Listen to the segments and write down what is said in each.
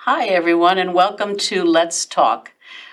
Hi, everyone, and welcome to Let's Talk.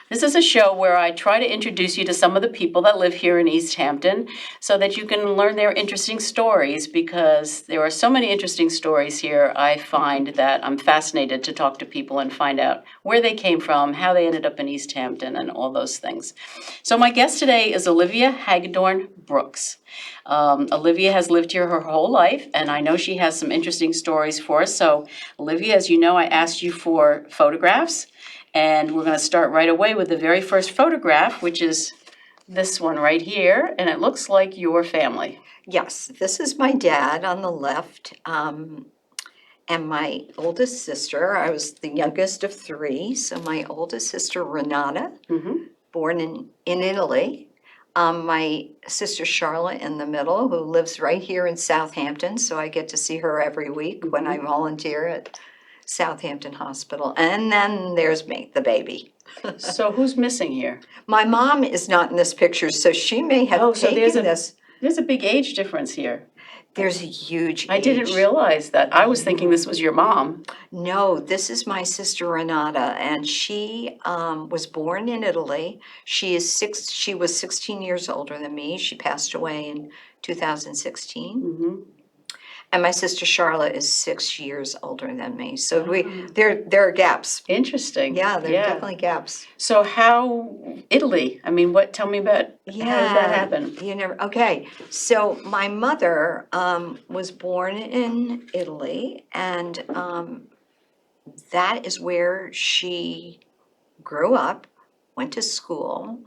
This is a show where I try to introduce you to some of the people that live here in East Hampton so that you can learn their interesting stories, because there are so many interesting stories here. I find that I'm fascinated to talk to people and find out where they came from, how they ended up in East Hampton, and all those things. So my guest today is Olivia Hagedorn Brooks. Olivia has lived here her whole life, and I know she has some interesting stories for us. So, Olivia, as you know, I asked you for photographs, and we're going to start right away with the very first photograph, which is this one right here, and it looks like your family. Yes, this is my dad on the left, and my oldest sister. I was the youngest of three, so my oldest sister, Renata, born in Italy. My sister Charlotte in the middle, who lives right here in Southampton, so I get to see her every week when I volunteer at Southampton Hospital. And then there's me, the baby. So who's missing here? My mom is not in this picture, so she may have taken this. There's a big age difference here. There's a huge I didn't realize that. I was thinking this was your mom. No, this is my sister Renata, and she was born in Italy. She was 16 years older than me. She passed away in 2016. And my sister Charlotte is 6 years older than me. So there are gaps. Interesting. Yeah, there are definitely gaps. So how Italy? I mean, tell me about how did that happen? Okay. So my mother was born in Italy, and that is where she grew up, went to school.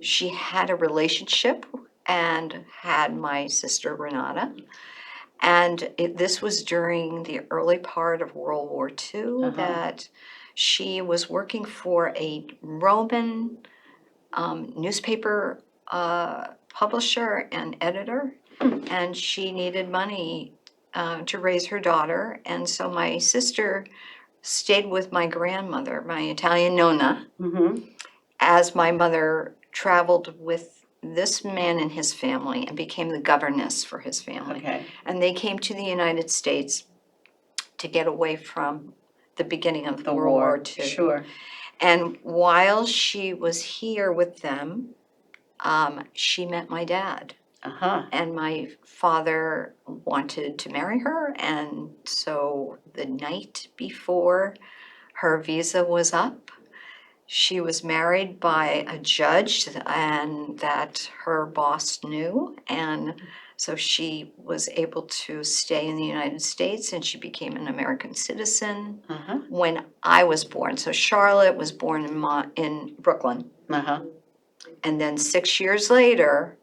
She had a relationship and had my sister Renata. And this was during the early part of World War II that she was working for a Roman newspaper publisher and editor, and she needed money to raise her daughter. And so my sister stayed with my grandmother, my Italian nonna, as my mother traveled with this man and his family and became the governess for his family. Okay. And they came to the United States to get away from the beginning of the World War II. Sure. And while she was here with them, she met my dad. And my father wanted to marry her, and so the night before her visa was up, she was married by a judge and that her boss knew, and so she was able to stay in the United States, and she became an American citizen when I was born. So Charlotte was born in Brooklyn. And then 6 years later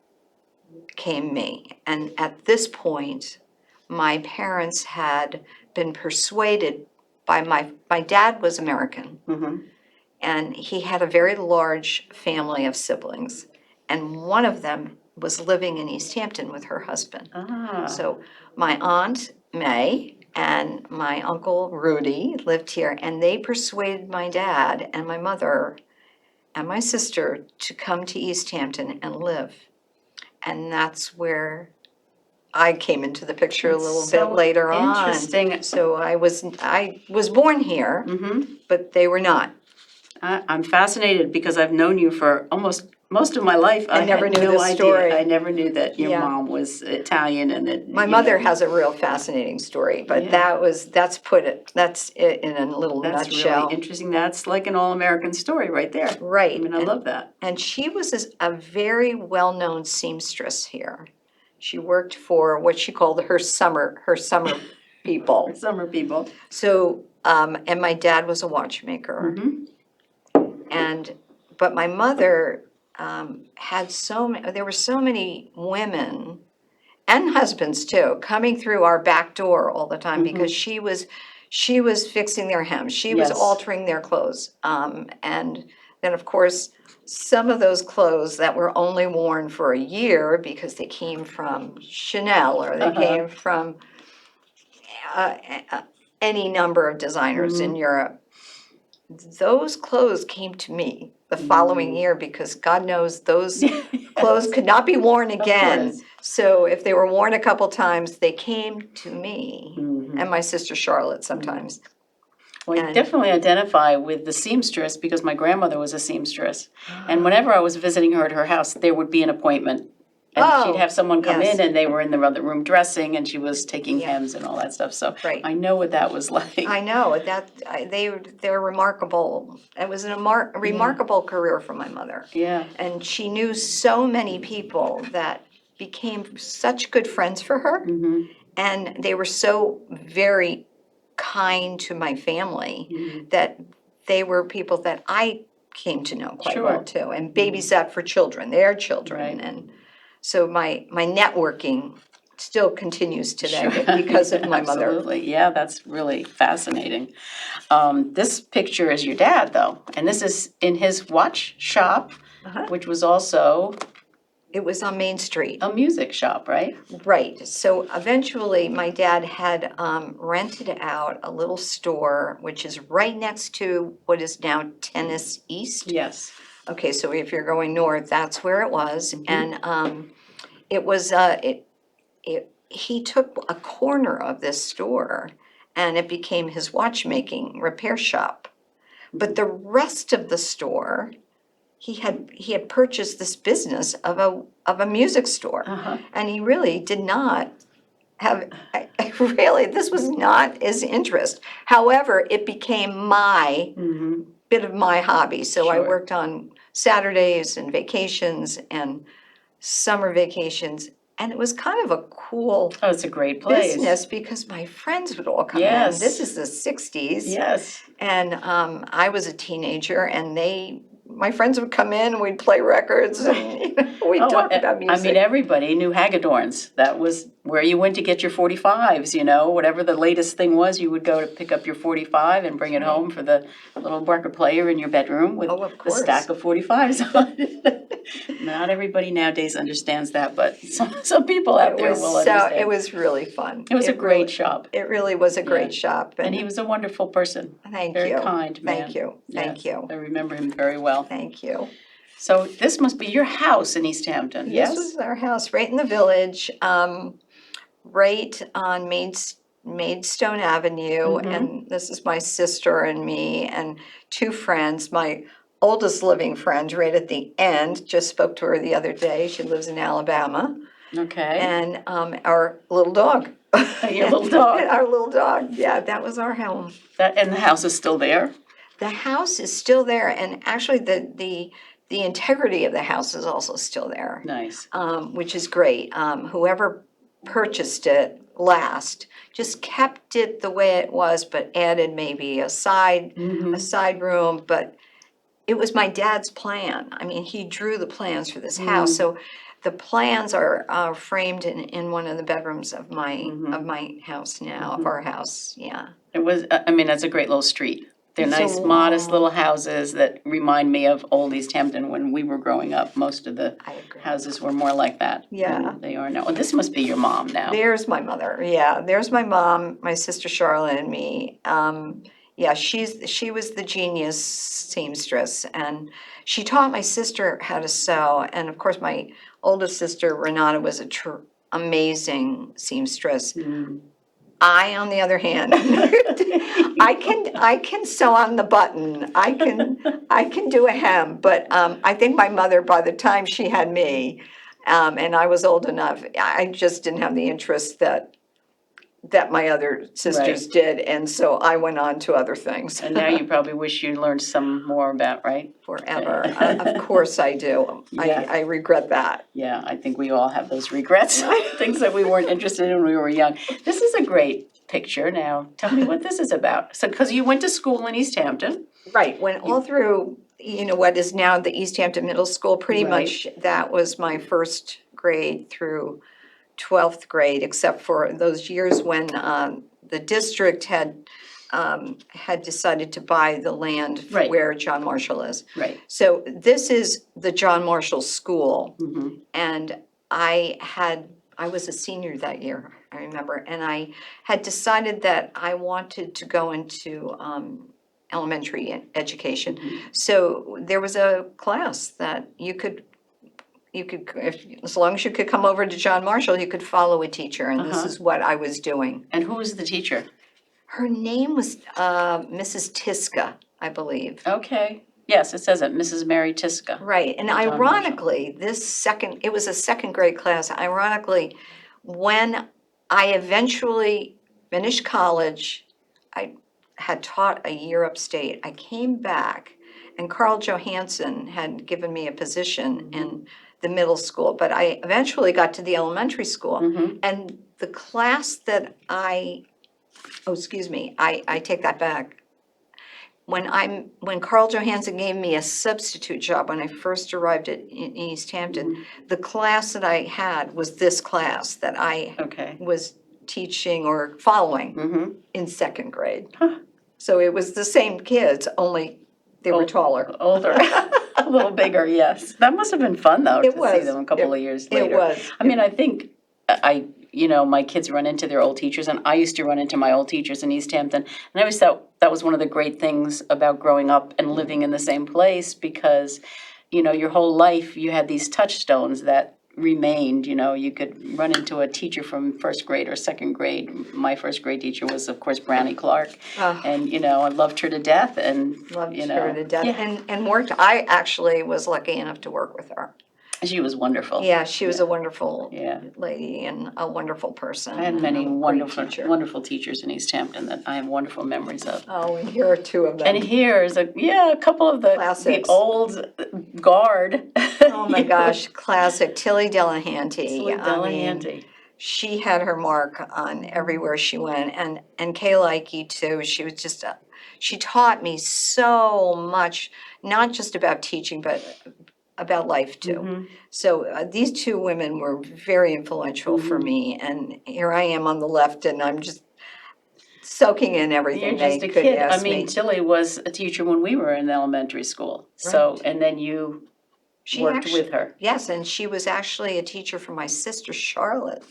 came me. And at this point, my parents had been persuaded by my dad was American. And he had a very large family of siblings. And one of them was living in East Hampton with her husband. So my aunt, May, and my uncle, Rudy, lived here. And they persuaded my dad and my mother and my sister to come to East Hampton and live. And that's where I came into the picture a little bit later on. Interesting. So I was born here, but they were not. I'm fascinated because I've known you for almost most of my life. I never knew this story. I never knew that your mom was Italian and that my mother has a real fascinating story, but that's it in a little nutshell. That's really interesting. That's like an all-American story right there. Right. I mean, I love that. And she was a very well-known seamstress here. She worked for what she called her summer people. Summer people. So, and my dad was a watchmaker. But my mother had there were so many women and husbands too coming through our back door all the time because she was fixing their hems. She was altering their clothes. And then of course, some of those clothes that were only worn for a year because they came from Chanel or they came from any number of designers in Europe. Those clothes came to me the following year because God knows those clothes could not be worn again. So if they were worn a couple times, they came to me and my sister Charlotte sometimes. Well, I And- definitely identify with the seamstress because my grandmother was a seamstress. And whenever I was visiting her at her house, there would be an appointment. And she'd Oh, have someone come yes. in and they were in the other room dressing and she was taking Yeah. hems and all that stuff. So Right. I know what that was like. I know, they're remarkable. It was a remarkable career for my mother. Yeah. And she knew so many people that became such good friends for her. Mm-hmm. And they were so very kind to my family that they were people that I came to know quite well too, and babysat for children, their children. Right. And so my networking still continues today because of my mother. Absolutely. Yeah, that's really fascinating. This picture is your dad, though, and this is in his watch shop, which was also It was on Main Street. a music shop, right? Right. So eventually, my dad had rented out a little store, which is right next to what is now Tennis East. Yes. Okay, so if you're going north, that's where it was. And it was, he took a corner of this store and it became his watchmaking repair shop. But the rest of the store, he had purchased this business of a music store. And he really did not have, really, this was not his interest. However, it became my bit of my hobby. So I worked on Saturdays and vacations and summer vacations. And it was kind of a cool Oh, it's a great place. business because my friends would all come Yes. in. This is the 60s. Yes. And I was a teenager and my friends would come in and we'd play records and we'd talk about music. I mean, everybody knew Hagedorns. That was where you went to get your 45s, whatever the latest thing was, you would go to pick up your 45 and bring it home for the little record player in your bedroom with the stack of 45s on it. Not everybody nowadays understands that, but some people out there will understand. It was really fun. It was a great shop. It really was a great shop. And he was a wonderful person. Thank you. Very kind man. Thank you. Thank you. I remember him very well. Thank you. So this must be your house in East Hampton, yes? This was our house right in the village, right on Maidstone Avenue. And this is my sister and me and two friends. My oldest living friend right at the end, just spoke to her the other day. She lives in Alabama. Okay. And our little dog. Your little dog. Our little dog. Yeah, that was our home. And the house is still there? The house is still there, and actually the integrity of the house is also still there. Nice. Which is great. Whoever purchased it last just kept it the way it was, but added maybe a side room. But it was my dad's plan. I mean, he drew the plans for this house, so the plans are framed in one of the bedrooms of my house now, of our house. Yeah. It was. I mean, that's a great little street. They're nice, modest little houses that remind me of old East Hampton when we were growing up. Most of the houses were more like that. Yeah. Than they are now. Well, this must be your mom now. There's my mother. Yeah, there's my mom, my sister Charlotte, and me. Yeah, she was the genius seamstress, and she taught my sister how to sew. And of course, my oldest sister Renata was a amazing seamstress. I, on the other hand, I can sew on the button. I can do a hem, but I think my mother, by the time she had me, and I was old enough, I just didn't have the interest that my other sisters did, and so I went on to other things. And now you probably wish you learned some more about, right? Forever. Of course I do. Yeah. I regret that. Yeah, I think we all have those regrets, things that we weren't interested in when we were young. This is a great picture. Now, tell me what this is about. So, because you went to school in East Hampton. Right, went all through, what is now the East Hampton Middle School. Pretty much that was my first grade through 12th grade, except for those years when the district had decided to buy the land where John Marshall is. Right. So this is the John Marshall School, and I was a senior that year, I remember, and I had decided that I wanted to go into elementary education. So there was a class that you could, as long as you could come over to John Marshall, you could follow a teacher, and this is what I was doing. And who was the teacher? Her name was Mrs. Tiska, I believe. Okay. Yes, it says it, Mrs. Mary Tiska. Right, and John ironically, it was a second grade class. Ironically, when I eventually finished college, I had taught a year upstate. I came back, and Carl Johansson had given me a position in the middle school, but I eventually got to the elementary school. And the class that I take that back. When Carl Johansson gave me a substitute job when I first arrived in East Hampton, the class that I had was this class that I was teaching or following in second grade. So it was the same kids, only they were taller. Older. A little bigger, yes. That must have been fun, though, to see them a couple of years later. It was. I mean, I think my kids run into their old teachers, and I used to run into my old teachers in East Hampton. And I always thought that was one of the great things about growing up and living in the same place, because, your whole life you had these touchstones that remained. You could run into a teacher from first grade or second grade. My first grade teacher was, of course, Brownie Clark. And, I loved her to death. And Loved her to death. Yeah. And I actually was lucky enough to work with her. She was wonderful. Yeah, she was a wonderful lady and a wonderful person. I had many and a wonderful great teacher. wonderful teachers in East Hampton that I have wonderful memories of. Oh, and here are two of them. And here's a couple of the Classics. old guard. Oh my gosh, classic Tilly Delahanty. Tilly Delahanty. She had her mark on everywhere she went, and Kay Likey too. She was just she taught me so much, not just about teaching, but about life too. So these two women were very influential for me, and here I am on the left, and I'm just soaking in everything You're just they a could kid. ask I mean, me. Tilly was a teacher when we were in elementary school. So, and then you worked with her. Yes, and she was actually a teacher for my sister Charlotte.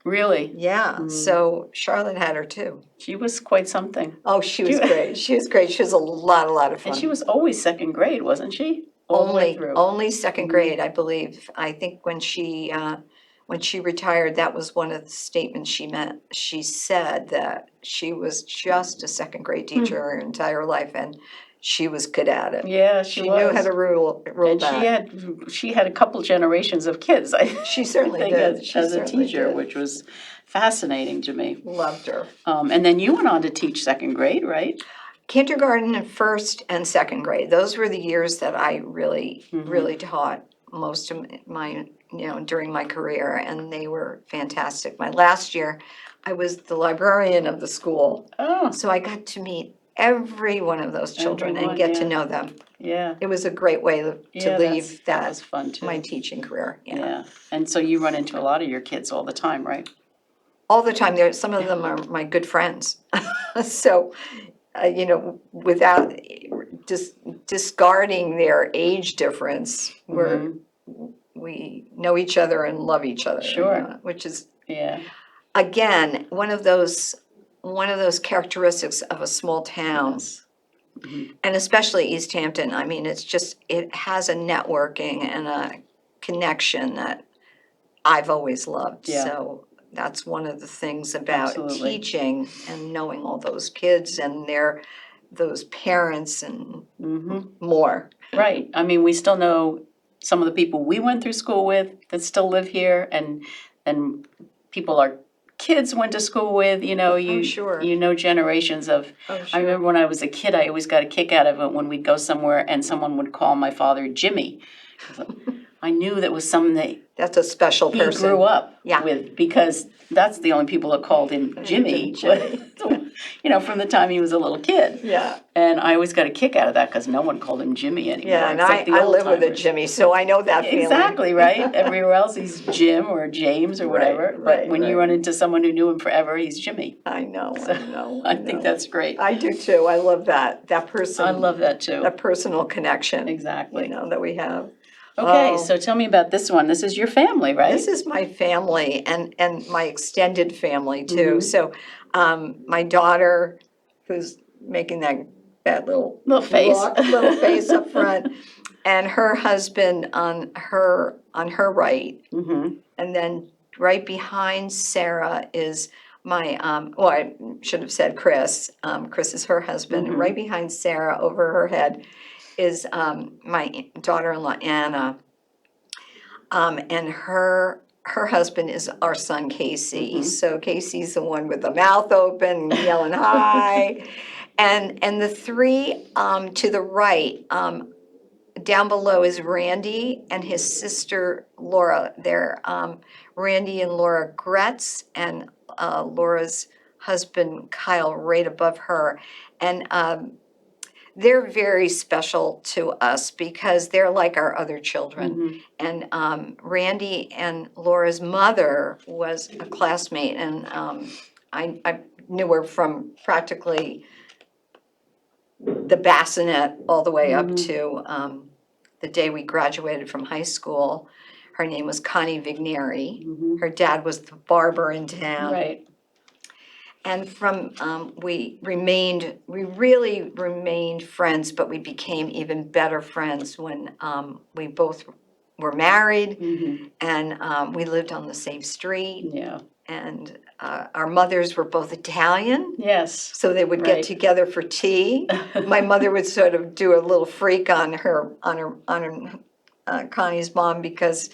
Really? Yeah, so Charlotte had her too. She was quite something. Oh, she was great. She was great. She was a lot of fun. And she was always second grade, wasn't she? All the way through. Only second grade, I believe. I think when she retired, that was one of the statements she said that she was just a second grade teacher her entire life, and she was good at it. Yeah, she was. Knew how to rule And that. she had a couple generations of kids. She certainly think did. as a teacher, which was fascinating to me. Loved her. And then you went on to teach second grade, right? Kindergarten and first and second grade. Those were the years that I really taught most of my, during my career, and they were fantastic. My last year, I was the librarian of the school. Oh. So I got to meet every one of those children and get to know them. Yeah. It was a great way to leave that was fun too. my teaching career. Yeah. And so you run into a lot of your kids all the time, right? All the time. Some of them are my good friends. So, without discarding their age difference, we know each other and love each other. Sure. Which is, Yeah. again, one of those characteristics of a small town. Yes. And especially East Hampton. I mean, it has a networking and a connection that I've always loved. Yeah. So that's one of the things about Absolutely. teaching and knowing all those kids and those parents and more. Right. I mean, we still know some of the people we went through school with that still live here, and people our kids went to school with. Sure. Generations of. I remember when I was a kid, I always got a kick out of it when we'd go somewhere and someone would call my father Jimmy. I knew that was something That's a special he person. grew up Yeah. with, because that's the only people that called him Jimmy. From the time he was a little kid. Yeah. And I always got a kick out of that because no one called him Jimmy anymore. Yeah, and except the I live with a old-timers. Jimmy, so I know that feeling. Exactly, right? Everywhere else he's Jim or James or whatever. But right, when you run into someone who knew him forever, he's Jimmy. I know. I think that's great. I do too. I love that person. I love that too. That personal connection. Exactly. That we have. Okay, so tell me about this one. This is your family, right? This is my family and my extended family too. So my daughter, who's making that little face. little face up front, and her husband on her right, and then right behind Sarah is well, I should have said Chris. Chris is her husband. And right behind Sarah, over her head, is my daughter-in-law Anna, and her husband is our son Casey. So Casey's the one with the mouth open, yelling hi, and the three to the right. Down below is Randy and his sister Laura. They're Randy and Laura Gretz, and Laura's husband Kyle right above her. And they're very special to us because they're like our other children. And Randy and Laura's mother was a classmate, and I knew her from practically the bassinet all the way up to the day we graduated from high school. Her name was Connie Vigneri. Her dad was the barber in town. Right. And from we really remained friends, but we became even better friends when we both were married, and we lived on the same street. Yeah. And our mothers were both Italian. Yes. So they would get together for tea. My mother would sort of do a little freak on Connie's mom, because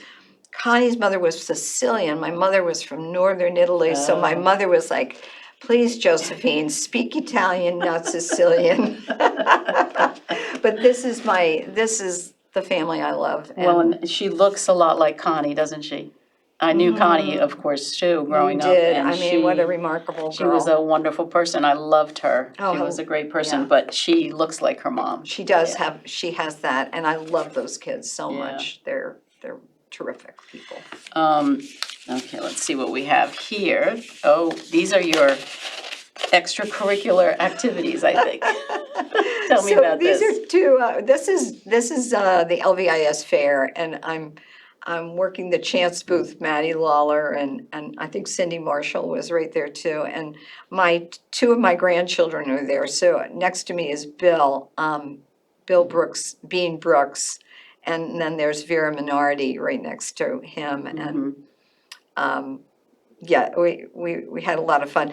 Connie's mother was Sicilian. My mother was from northern Italy. So my mother was like, please, Josephine, speak Italian, not Sicilian. But this is the family I love. Well, and she looks a lot like Connie, doesn't she? I knew Connie, of course, too, growing up. You did. And I mean, what a remarkable girl. She was a wonderful person. I loved her. Oh, she was a great person, yeah. but she looks like her mom. She does she has that, and I love those kids so much. They're terrific people. Okay, let's see what we have here. Oh, these are your extracurricular activities, I think. Tell me about this. So these are two, this is the LVIS fair, and I'm working the chance booth, Maddie Lawler, and I think Cindy Marshall was right there too, and two of my grandchildren are there. So next to me is Bill Brooks, Bean Brooks, and then there's Vera Minardi right next to him, and we had a lot of fun.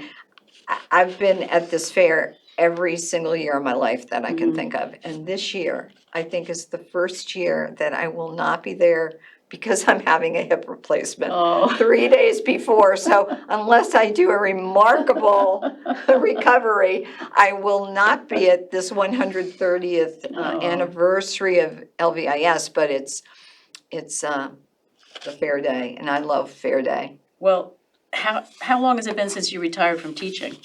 I've been at this fair every single year of my life that I can think of, and this year I think is the first year that I will not be there because I'm having a hip replacement 3 days before. So unless I do a remarkable recovery, I will not be at this 130th anniversary of LVIS, but it's the fair day, and I love fair day. Well, how long has it been since you retired from teaching?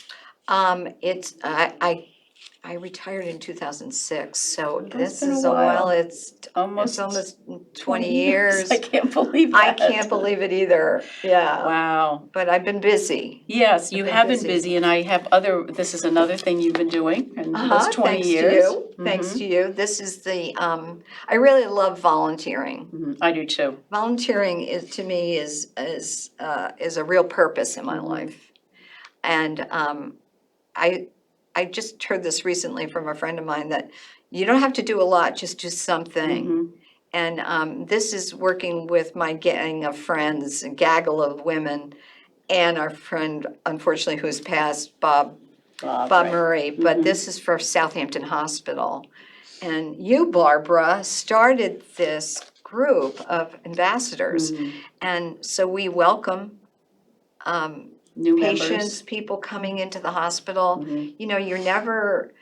I retired in 2006, so That's this been a is a while. while. It's almost 20 years. I can't believe that. I can't believe it either. Yeah. Wow. But I've been busy. Yes, you have been busy, and I have this is another thing you've been doing, and that's 20 years. Thanks to you. Thanks to you. This is I really love volunteering. I do too. Volunteering to me is a real purpose in my life. And I just heard this recently from a friend of mine that you don't have to do a lot, just do something. And this is working with my gang of friends, a gaggle of women, and our friend, unfortunately, who's passed, Bob Right. Murray. But this is for Southampton Hospital. And you, Barbara, started this group of ambassadors. And so we welcome New patients, members. people coming into the hospital. You know, you're never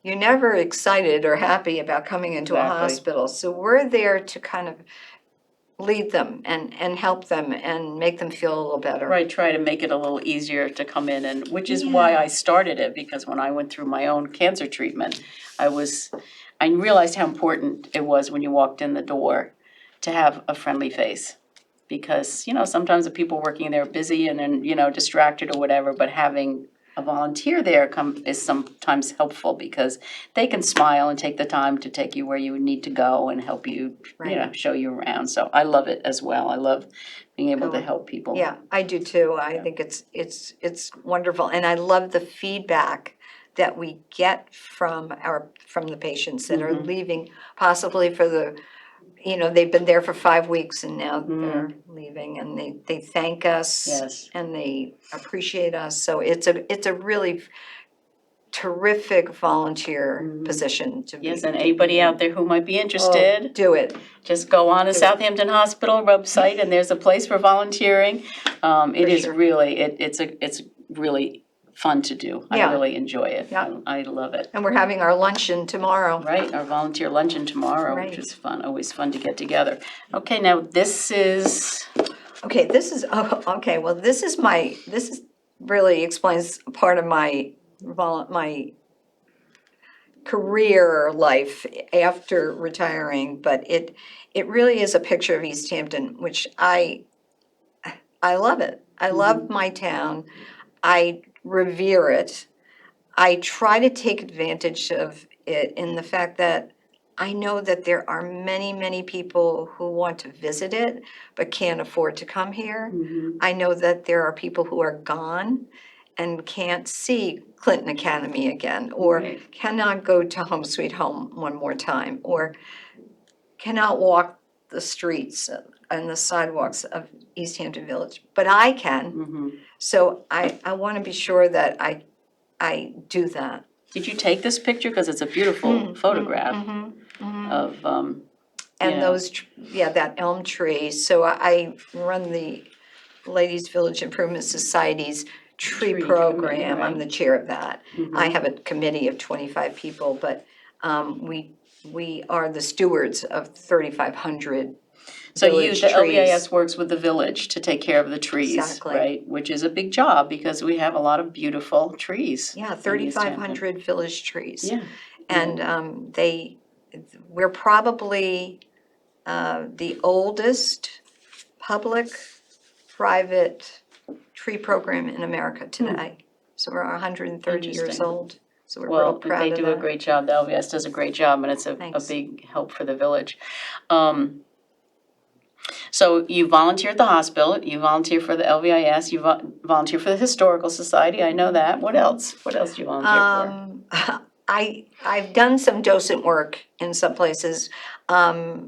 excited or happy about coming into a hospital. So we're there to kind of lead them and help them and make them feel a little better. Right, try to make it a little easier to come in, and which is why I started it, because when I went through my own cancer treatment, I realized how important it was when you walked in the door to have a friendly face. Because, sometimes the people working there are busy and then, distracted or whatever, but having a volunteer there is sometimes helpful because they can smile and take the time to take you where you need to go and help you, show you around. So I love it as well. I love being able to help people. Yeah, I do too. I think it's wonderful. And I love the feedback that we get from the patients that are leaving, possibly for the they've been there for 5 weeks and now they're leaving, and they thank us. Yes. And they appreciate us. So it's a really terrific volunteer position to be. Yes, and anybody out there who might be interested, Do it. just go on the Southampton Hospital website, and there's a place for volunteering. It is sure. really, it's really fun to do. I Yeah. really enjoy it. Yeah. I love it. And we're having our luncheon tomorrow. Right, our volunteer luncheon tomorrow, Right. which is fun, always fun to get together. Okay, now this is, Okay, this is really explains part of my career life after retiring, but it really is a picture of East Hampton, which I love it. I love my town. I revere it. I try to take advantage of it in the fact that I know that there are many, many people who want to visit it but can't afford to come here. I know that there are people who are gone and can't see Clinton Academy again, or Right. cannot go to Home Sweet Home one more time, or cannot walk the streets and the sidewalks of East Hampton Village. But I can. So I want to be sure that I do that. Did you take this picture? Because it's a beautiful photograph of, And that elm tree. So I run the Ladies Village Improvement Society's tree Tree program. committee, right. I'm the chair of that. I have a committee of 25 people, but we are the stewards of 3,500 So village the trees. LVIS works with the village to take care of the trees, Exactly. right? Which is a big job because we have a lot of beautiful trees. Yeah, in East 3,500 village trees. Yeah. And we're probably the oldest public-private tree program in America today. So we're 130 years Interesting. old. So we're Well, real proud they of do that. a great job. The LVIS does a great job, and it's a Thanks. big help for the village. So you volunteer at the hospital, you volunteer for the LVIS, you volunteer for the Historical Society, I know that. What else? What else do you volunteer for? I've done some docent work in some places. I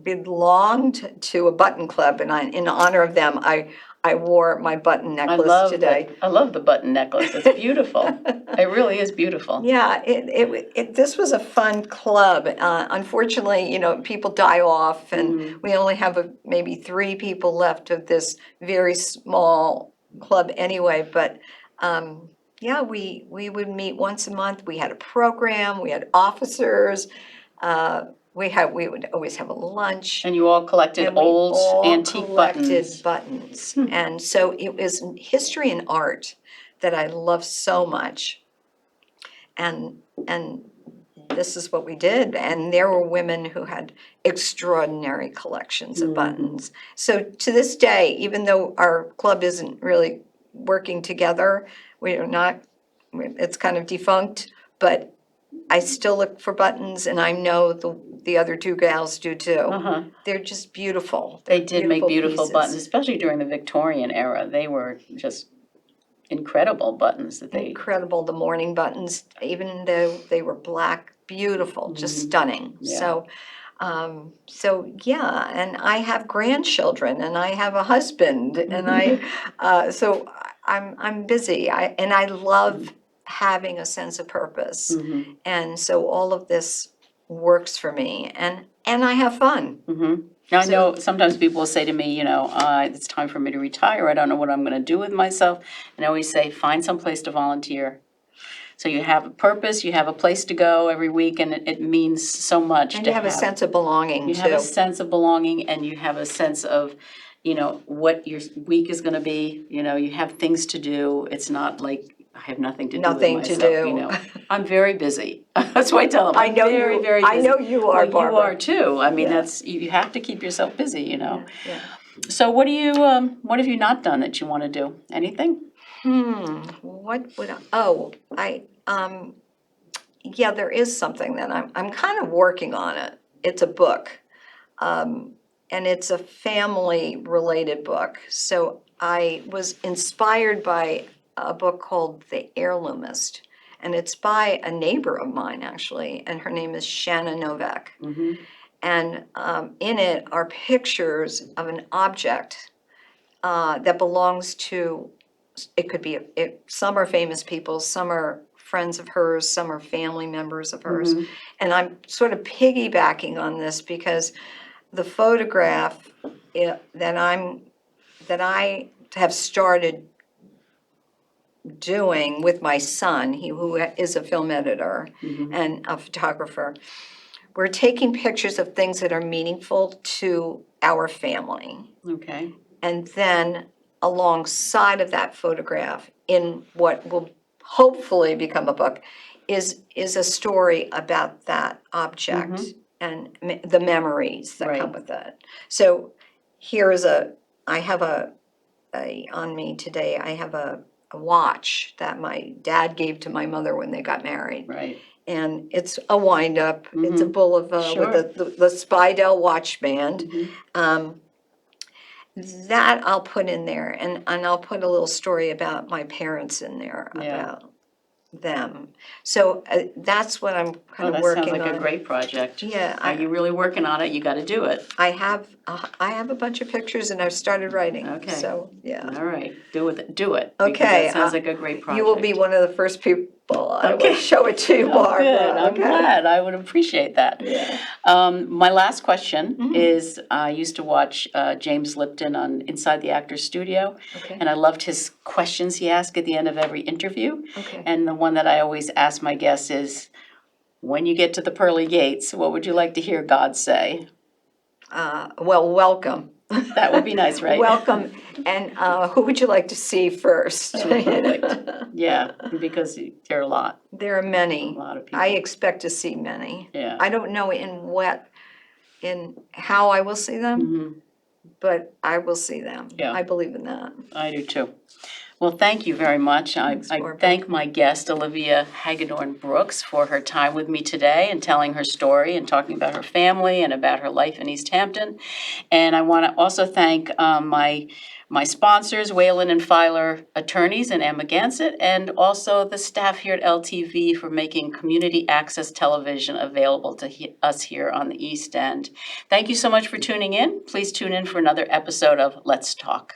belonged to a button club, and in honor of them, I wore my button necklace today. I love the button necklace. It's beautiful. It really is beautiful. Yeah, this was a fun club. Unfortunately, people die off, and we only have maybe 3 people left of this very small club anyway. But yeah, we would meet once a month. We had a program. We had officers. We would always have a lunch. And you all collected And we old all antique collected buttons. And so it was history and art that I love so much. And this is what we did. And there were women who had extraordinary collections of buttons. So to this day, even though our club isn't really working together, it's kind of defunct, but I still look for buttons, and I know the other 2 gals do too. They're just beautiful. They did make beautiful pieces. buttons, especially during the Victorian era. They were just incredible buttons that they. Incredible, the morning buttons, even though they were black, beautiful, just stunning. Yeah. So yeah, and I have grandchildren, and I have a husband, and so I'm busy. I love having a sense of purpose, and so all of this works for me, and I have fun. Now, I know sometimes people will say to me, it's time for me to retire. I don't know what I'm going to do with myself. And I always say, find some place to volunteer. So you have a purpose, you have a place to go every week, and it means so much. And you have a sense of belonging, You too. have a sense of belonging, and you have a sense of, what your week is going to be. You have things to do. It's not like I have nothing to do with myself. I'm very busy. That's why I tell them, I'm very, very busy. I know you are, Barbara. You are too. I mean, you have to keep yourself busy, Yeah. So what have you not done that you want to do? Anything? What would yeah, there is something that I'm kind of working on it. It's a book. And it's a family-related book. So I was inspired by a book called The Heirloomist. and it's by a neighbor of mine, actually, and her name is Shanna Novak. And in it are pictures of an object that belongs to, it could be, some are famous people, some are friends of hers, some are family members of hers. And I'm sort of piggybacking on this because the photograph that I have started doing with my son, who is a film editor and a photographer, we're taking pictures of things that are meaningful to our family. Okay. And then alongside of that photograph, in what will hopefully become a book, is a story about that object and the memories that come with it. So here is I have on me today, I have a watch that my dad gave to my mother when they got married. Right. And it's a wind-up. It's a Bulova with the Spidell watch band. That I'll put in there, and I'll put a little story about my parents in there, about them. So that's what I'm kind of working on. That sounds like a great project. Yeah. Are you really working on it? You got to do it. I have a bunch of pictures, and I've started writing. Okay. So, yeah. All right. Do it. Because Okay. that sounds like a great project. You will be one of the first people I will show it to you, Barbara. Good. I'm glad. I would appreciate that. Yeah. My last question is, I used to watch James Lipton on Inside the Actors Studio, and I loved his questions he asked at the end of every interview. And the one that I always ask my guests is, when you get to the pearly gates, what would you like to hear God say? Well, welcome. That would be nice, right? Welcome. And who would you like to see first? Perfect. Yeah, because there are a lot. There are many. A lot of people. I expect to see many. Yeah. I don't know in how I will see them, but I will see them. Yeah. I believe in that. I do too. Well, thank you very much. I thank my guest, Olivia Hagedorn Brooks, for her time with me today and telling her story and talking about her family and about her life in East Hampton. And I want to also thank my sponsors, Whalen and Filer Attorneys and Emma Gansett, and also the staff here at LTV for making community access television available to us here on the East End. Thank you so much for tuning in. Please tune in for another episode of Let's Talk.